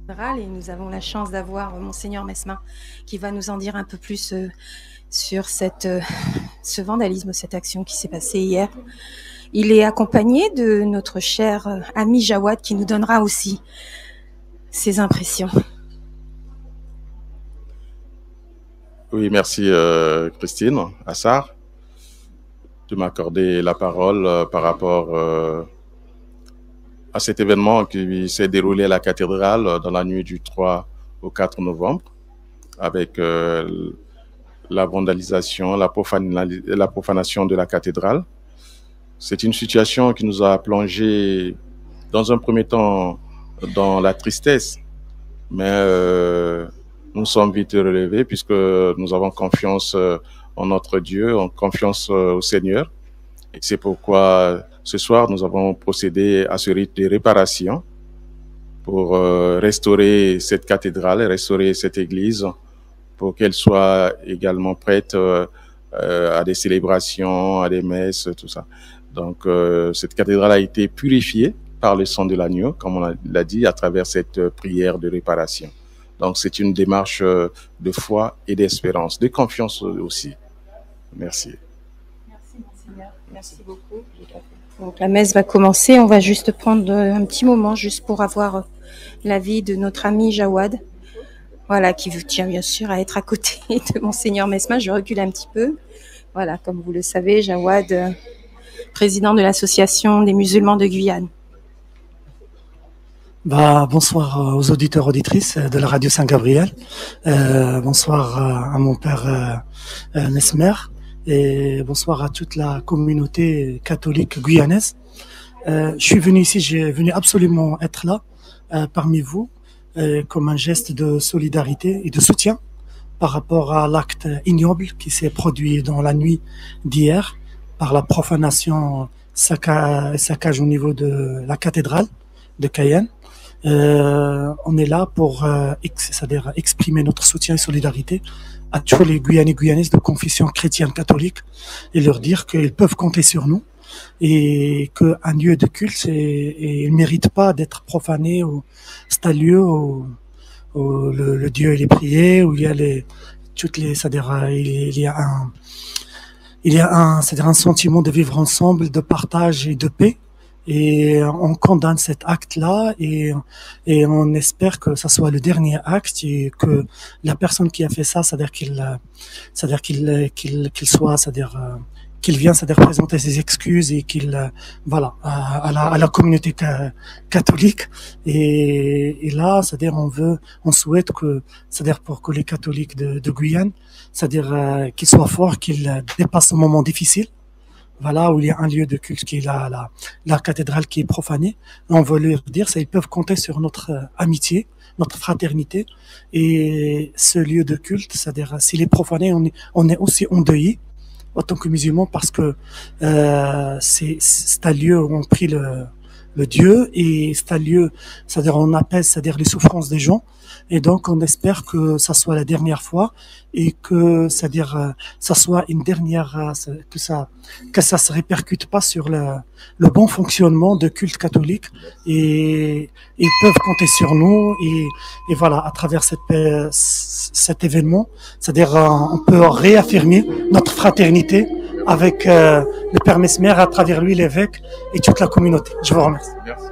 Et nous avons la chance d'avoir Monseigneur Mesmin qui va nous en dire un peu plus sur ce vandalisme, cette action qui s'est passée hier. Il est accompagné de notre cher ami Jawad qui nous donnera aussi ses impressions. Oui, merci Christine Assar de m'accorder la parole par rapport à cet événement qui s'est déroulé à la cathédrale dans la nuit du 3 au 4 novembre avec la vandalisation, la profanation de la cathédrale. C'est une situation qui nous a plongé dans un premier temps dans la tristesse, mais nous sommes vite relevés puisque nous avons confiance en notre Dieu, en confiance au Seigneur. Et c'est pourquoi ce soir, nous avons procédé à ce rite de réparation pour restaurer cette cathédrale, restaurer cette église, pour qu'elle soit également prête à des célébrations, à des messes, tout ça. Donc, cette cathédrale a été purifiée par le sang de l'agneau, comme on l'a dit, à travers cette prière de réparation. Donc, c'est une démarche de foi et d'espérance, de confiance aussi. Merci. Merci, Monseigneur. Merci beaucoup. Donc, la messe va commencer. On va juste prendre un petit moment juste pour avoir l'avis de notre ami Jawad. Voilà, qui tient bien sûr à être à côté de Monseigneur Mesmin. Je recule un petit peu. Voilà, comme vous le savez, Jawad, président de l'association des musulmans de Guyane. Bonsoir aux auditeurs, auditrices de la radio Saint-Gabriel. Bonsoir à mon père Mesmer et bonsoir à toute la communauté catholique guyanaise. Je suis venu ici, j'ai venu absolument être là parmi vous comme un geste de solidarité et de soutien par rapport à l'acte ignoble qui s'est produit dans la nuit d'hier par la profanation saccage au niveau de la cathédrale de Cayenne. On est là pour c'est-à-dire exprimer notre soutien et solidarité à tous les Guyanais et Guyanaises de confession chrétienne catholique et leur dire qu'ils peuvent compter sur nous et qu'un lieu de culte il mérite pas d'être profané. C'est un lieu où le Dieu il est prié, où il y a c'est-à-dire il y a un sentiment de vivre ensemble, de partage et de paix. Et on condamne cet acte-là et on espère que ça soit le dernier acte et que la personne qui a fait ça, c'est-à-dire qu'il soit, c'est-à-dire qu'il vienne, c'est-à-dire présenter ses excuses et qu'il, voilà, à la communauté catholique. Et là, c'est-à-dire on souhaite que, c'est-à-dire pour que les catholiques de Guyane, c'est-à-dire qu'ils soient forts, qu'ils dépassent ce moment difficile. Voilà, où il y a un lieu de culte qui est la cathédrale qui est profanée. On veut leur dire, ils peuvent compter sur notre amitié, notre fraternité. Et ce lieu de culte, c'est-à-dire, s'il est profané, on est aussi endeuillé, en tant que musulmans, parce que c'est un lieu où on prie le Dieu, et c'est un lieu, c'est-à-dire, on apaise, c'est-à-dire, les souffrances des gens. Et donc, on espère que ça soit la dernière fois et que, c'est-à-dire, ça soit une dernière, que ça se répercute pas sur le bon fonctionnement de culte catholique. Et ils peuvent compter sur nous. Et voilà, à travers cet événement, c'est-à-dire, on peut réaffirmer notre fraternité avec le Père Mesmer, à travers lui l'évêque et toute la communauté. Je vous remercie. Merci.